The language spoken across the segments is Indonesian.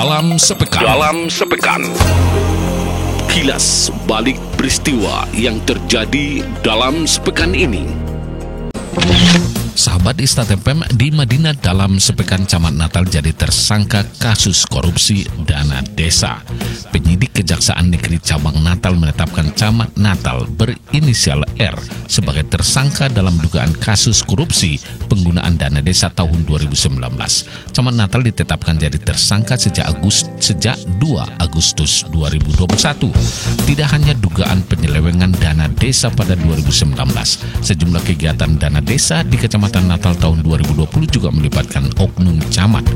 Dalam sepekan. Kilas balik peristiwa yang terjadi dalam sepekan ini. Sahabat Istana FM, di Madinah dalam sepekan Camat Natal jadi tersangka kasus korupsi dana desa. Penyidik Kejaksaan Negeri Cabang Natal menetapkan Camat Natal berinisial R sebagai tersangka dalam dugaan kasus korupsi penggunaan dana desa tahun 2019. Camat Natal ditetapkan jadi tersangka sejak 2 Agustus 2021. Tidak hanya dugaan penyelewengan dana desa pada 2019, sejumlah kegiatan dana desa di Kecamatan Natal tahun 2020 juga melibatkan oknum camat.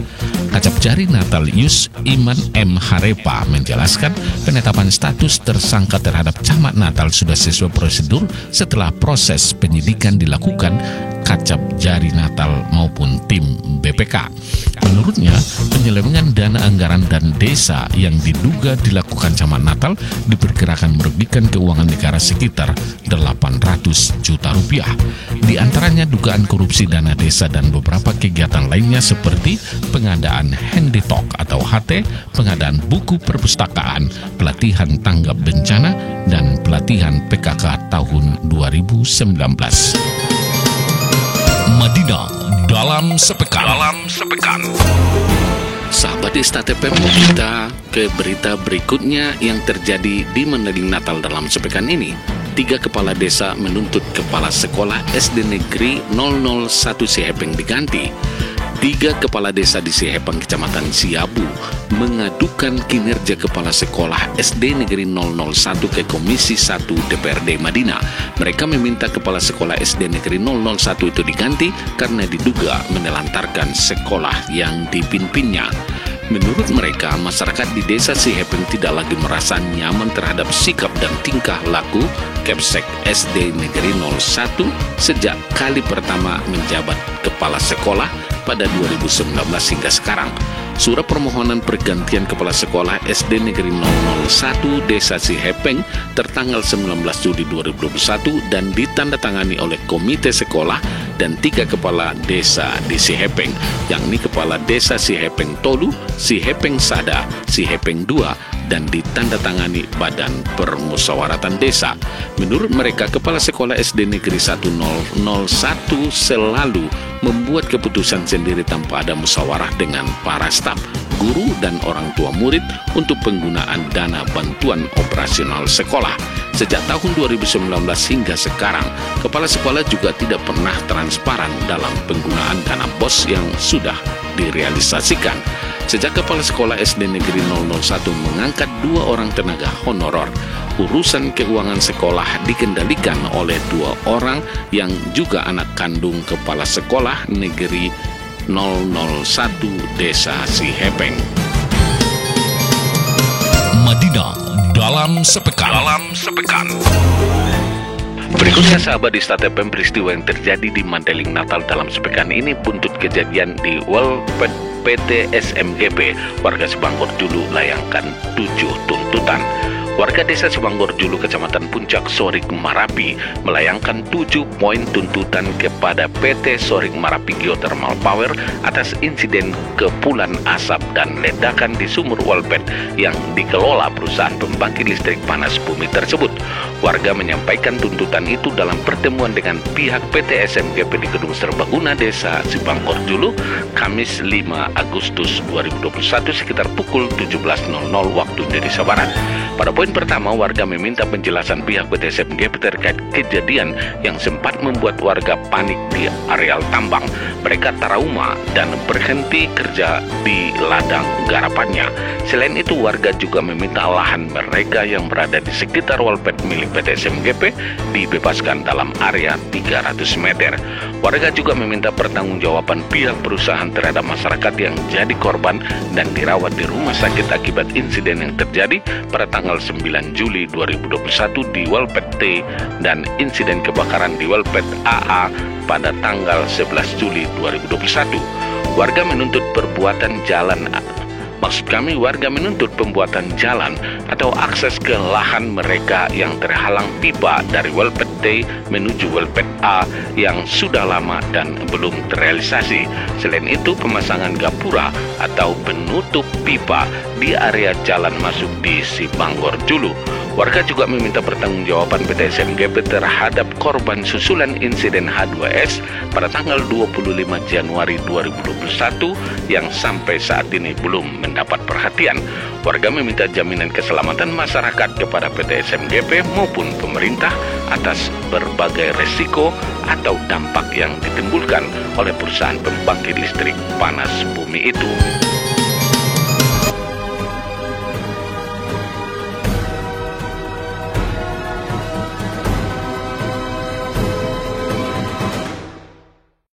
Kacap Jari Natal Yus Iman M. Harepa menjelaskan penetapan status tersangka terhadap Camat Natal sudah sesuai prosedur setelah proses penyidikan dilakukan Kacap Jari Natal maupun tim BPK. Menurutnya, penyelewengan dana anggaran dan desa yang diduga dilakukan Camat Natal diperkirakan merugikan keuangan negara sekitar 800 juta rupiah. Di antaranya dugaan korupsi dana desa dan beberapa kegiatan lainnya seperti pengadaan Handytalk atau HT, pengadaan buku perpustakaan, pelatihan tanggap bencana, dan pelatihan PKK tahun 2019. Madinah dalam sepekan. Sahabat Istana FM, kita ke berita berikutnya yang terjadi di Mandeling Natal dalam sepekan ini. 3 kepala desa menuntut kepala sekolah SD Negeri 001 Sihepeng diganti. 3 kepala desa di Sihepeng, Kecamatan Siabu, mengadukan kinerja kepala sekolah SD Negeri 001 ke Komisi 1 DPRD Madinah. Mereka meminta kepala sekolah SD Negeri 001 itu diganti karena diduga menelantarkan sekolah yang dipimpinnya. Menurut mereka, masyarakat di desa Sihepeng tidak lagi merasa nyaman terhadap sikap dan tingkah laku Kepsek SD Negeri 01 sejak kali pertama menjabat kepala sekolah pada 2019 hingga sekarang. Surat permohonan pergantian kepala sekolah SD Negeri 001 Desa Sihepeng tertanggal 19 Juli 2021 dan ditandatangani oleh Komite Sekolah dan 3 kepala desa di Sihepeng, yakni Kepala Desa Sihepeng Tolu, Sihepeng Sada, Sihepeng 2, dan ditandatangani Badan Permusyawaratan Desa. Menurut mereka, Kepala Sekolah SD Negeri 1001 selalu membuat keputusan sendiri tanpa ada musyawarah dengan para staf, guru, dan orang tua murid untuk penggunaan dana bantuan operasional sekolah. Sejak tahun 2019 hingga sekarang, kepala sekolah juga tidak pernah transparan dalam penggunaan dana BOS yang sudah direalisasikan. Sejak kepala sekolah SD Negeri 001 mengangkat 2 orang tenaga honorer, urusan keuangan sekolah dikendalikan oleh 2 orang yang juga anak kandung kepala sekolah Negeri 001 Desa Sihepeng. Madinah dalam sepekan. Berikutnya sahabat Istana FM, peristiwa yang terjadi di Mandeling Natal dalam sepekan ini buntut kejadian di Walpet PT SMGP. Warga Sibanggor Julu layangkan 7 tuntutan. Warga desa Sibanggor Julu, Kecamatan Puncak, Sorik, Marapi melayangkan 7 poin tuntutan kepada PT Sorik Marapi Geothermal Power atas insiden kepulan asap dan ledakan di sumur Walpet yang dikelola perusahaan pembangkit listrik panas bumi tersebut. Warga menyampaikan tuntutan itu dalam pertemuan dengan pihak PT SMGP di Gedung Serbaguna Desa Sibanggor Julu, Kamis 5 Agustus 2021 sekitar pukul 17.00 waktu Indonesia Barat. Pada poin pertama, warga meminta penjelasan pihak PT SMGP terkait kejadian yang sempat membuat warga panik di areal tambang. Mereka trauma dan berhenti kerja di ladang garapannya. Selain itu, warga juga meminta lahan mereka yang berada di sekitar Walpet milik PT SMGP dibebaskan dalam area 300 meter. Warga juga meminta pertanggungjawaban pihak perusahaan terhadap masyarakat yang jadi korban dan dirawat di rumah sakit akibat insiden yang terjadi pada tanggal 9 Juli 2021 di Walpet T dan insiden kebakaran di Walpet AA pada tanggal 11 Juli 2021. Warga menuntut perbuatan jalan Maksud kami, warga menuntut pembuatan jalan atau akses ke lahan mereka yang terhalang pipa dari well pad D menuju well pad A yang sudah lama dan belum terrealisasi. Selain itu, pemasangan gapura atau penutup pipa di area jalan masuk di Sibanggor dulu. Warga juga meminta pertanggungjawaban PT SMGP terhadap korban susulan insiden H2S pada tanggal 25 Januari 2021 yang sampai saat ini belum mendapat perhatian. Warga meminta jaminan keselamatan masyarakat kepada PT SMGP maupun pemerintah atas berbagai resiko atau dampak yang ditimbulkan oleh perusahaan pembangkit listrik panas bumi itu.